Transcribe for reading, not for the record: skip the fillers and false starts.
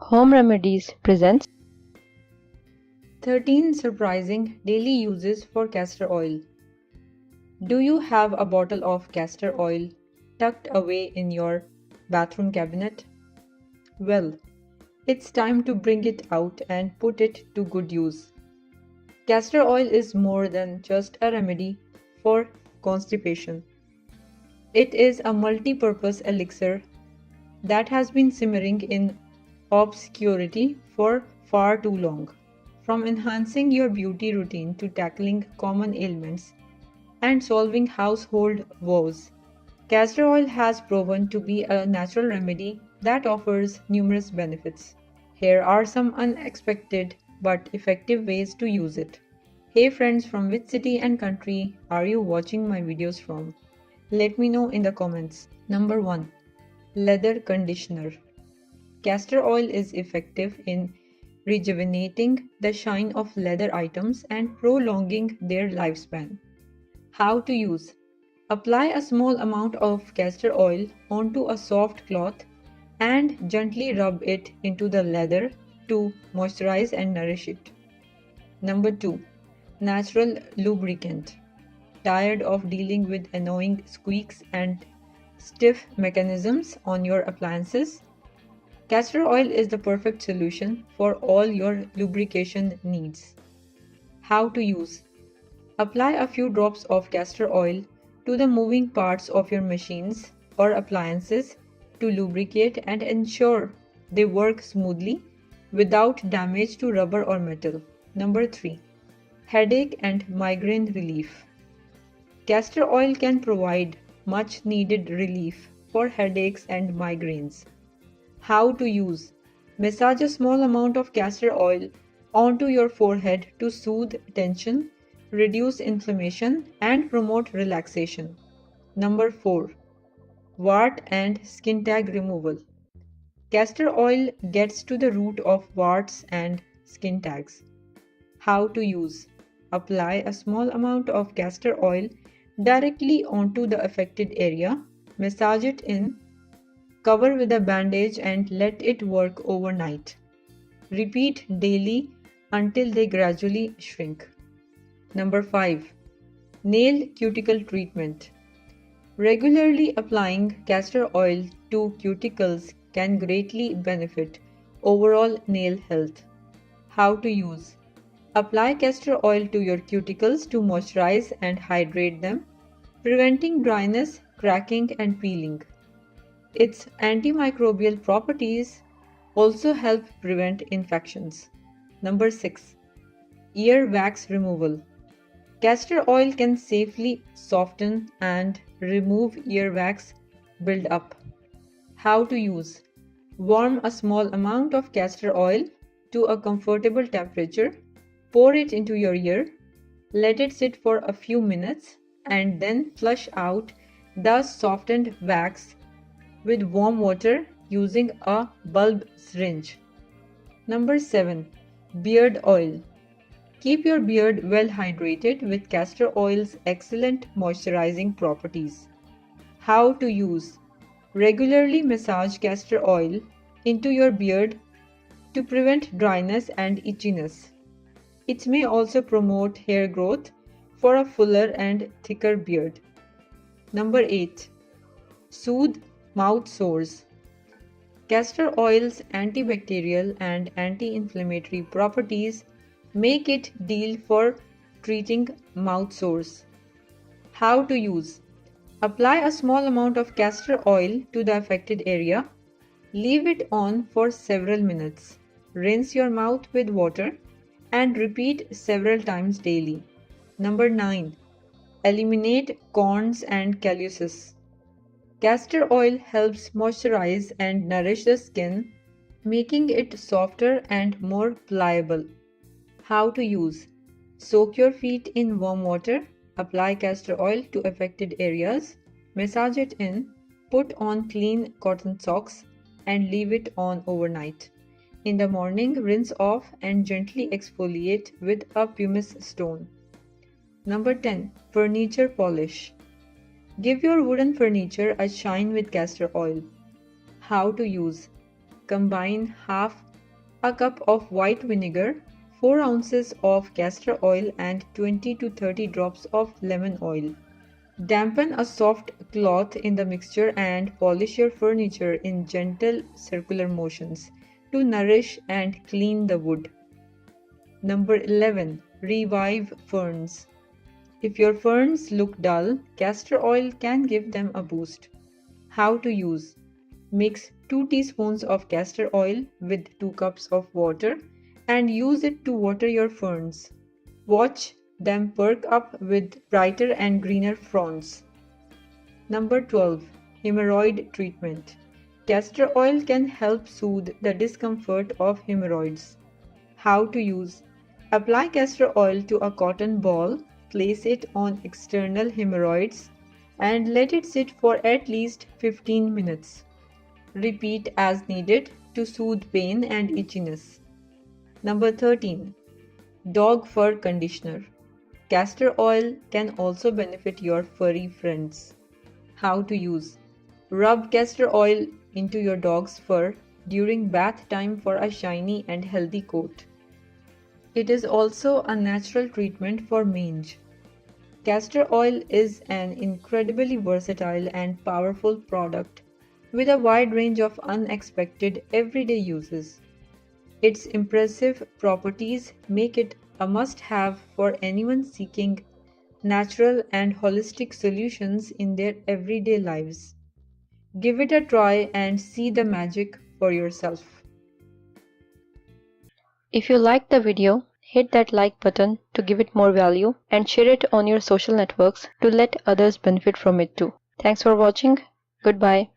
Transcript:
Home Remedies presents 13 surprising daily uses for castor oil. Do you have a bottle of castor oil tucked away in your bathroom cabinet? Well, it's time to bring it out and put it to good use. Castor oil is more than just a remedy for constipation. It is a multi-purpose elixir that has been simmering in obscurity for far too long. From enhancing your beauty routine to tackling common ailments and solving household woes, castor oil has proven to be a natural remedy that offers numerous benefits. Here are some unexpected but effective ways to use it. Hey friends, from which city and country are you watching my videos from? Let me know in the comments. Number 1. Leather Conditioner. Castor oil is effective in rejuvenating the shine of leather items and prolonging their lifespan. How to use? Apply a small amount of castor oil onto a soft cloth and gently rub it into the leather to moisturize and nourish it. Number 2. Natural lubricant. Tired of dealing with annoying squeaks and stiff mechanisms on your appliances? Castor oil is the perfect solution for all your lubrication needs. How to use? Apply a few drops of castor oil to the moving parts of your machines or appliances to lubricate and ensure they work smoothly without damage to rubber or metal. Number 3. Headache and migraine relief. Castor oil can provide much needed relief for headaches and migraines. How to use? Massage a small amount of castor oil onto your forehead to soothe tension, reduce inflammation, and promote relaxation. Number 4. Wart and skin tag removal. Castor oil gets to the root of warts and skin tags. How to use? Apply a small amount of castor oil directly onto the affected area, massage it in, cover with a bandage and let it work overnight. Repeat daily until they gradually shrink. Number 5. Nail cuticle treatment. Regularly applying castor oil to cuticles can greatly benefit overall nail health. How to use? Apply castor oil to your cuticles to moisturize and hydrate them, preventing dryness, cracking, and peeling. Its antimicrobial properties also help prevent infections. Number 6. Ear wax removal. Castor oil can safely soften and remove earwax buildup. How to use? Warm a small amount of castor oil to a comfortable temperature, pour it into your ear, let it sit for a few minutes, and then flush out the softened wax with warm water using a bulb syringe. Number 7. Beard oil. Keep your beard well hydrated with castor oil's excellent moisturizing properties. How to use? Regularly massage castor oil into your beard to prevent dryness and itchiness. It may also promote hair growth for a fuller and thicker beard. Number 8. Soothe mouth sores. Castor oil's antibacterial and anti-inflammatory properties make it ideal for treating mouth sores. How to use? Apply a small amount of castor oil to the affected area. Leave it on for several minutes. Rinse your mouth with water and repeat several times daily. Number 9. Eliminate corns and calluses. Castor oil helps moisturize and nourish the skin, making it softer and more pliable. How to use? Soak your feet in warm water, apply castor oil to affected areas, massage it in, put on clean cotton socks, and leave it on overnight. In the morning, rinse off and gently exfoliate with a pumice stone. Number 10. Furniture polish. Give your wooden furniture a shine with castor oil. How to use? Combine half a cup of white vinegar, 4 ounces of castor oil and 20 to 30 drops of lemon oil. Dampen a soft cloth in the mixture and polish your furniture in gentle circular motions to nourish and clean the wood. Number 11. Revive ferns. If your ferns look dull, castor oil can give them a boost. How to use? Mix 2 teaspoons of castor oil with 2 cups of water and use it to water your ferns. Watch them perk up with brighter and greener fronds. Number 12. Hemorrhoid treatment. Castor oil can help soothe the discomfort of hemorrhoids. How to use? Apply castor oil to a cotton ball, place it on external hemorrhoids, and let it sit for at least 15 minutes. Repeat as needed to soothe pain and itchiness. Number 13. Dog fur conditioner. Castor oil can also benefit your furry friends. How to use? Rub castor oil into your dog's fur during bath time for a shiny and healthy coat. It is also a natural treatment for mange. Castor oil is an incredibly versatile and powerful product with a wide range of unexpected everyday uses. Its impressive properties make it a must-have for anyone seeking natural and holistic solutions in their everyday lives. Give it a try and see the magic for yourself. If you liked the video, hit that like button to give it more value and share it on your social networks to let others benefit from it too. Thanks for watching. Goodbye.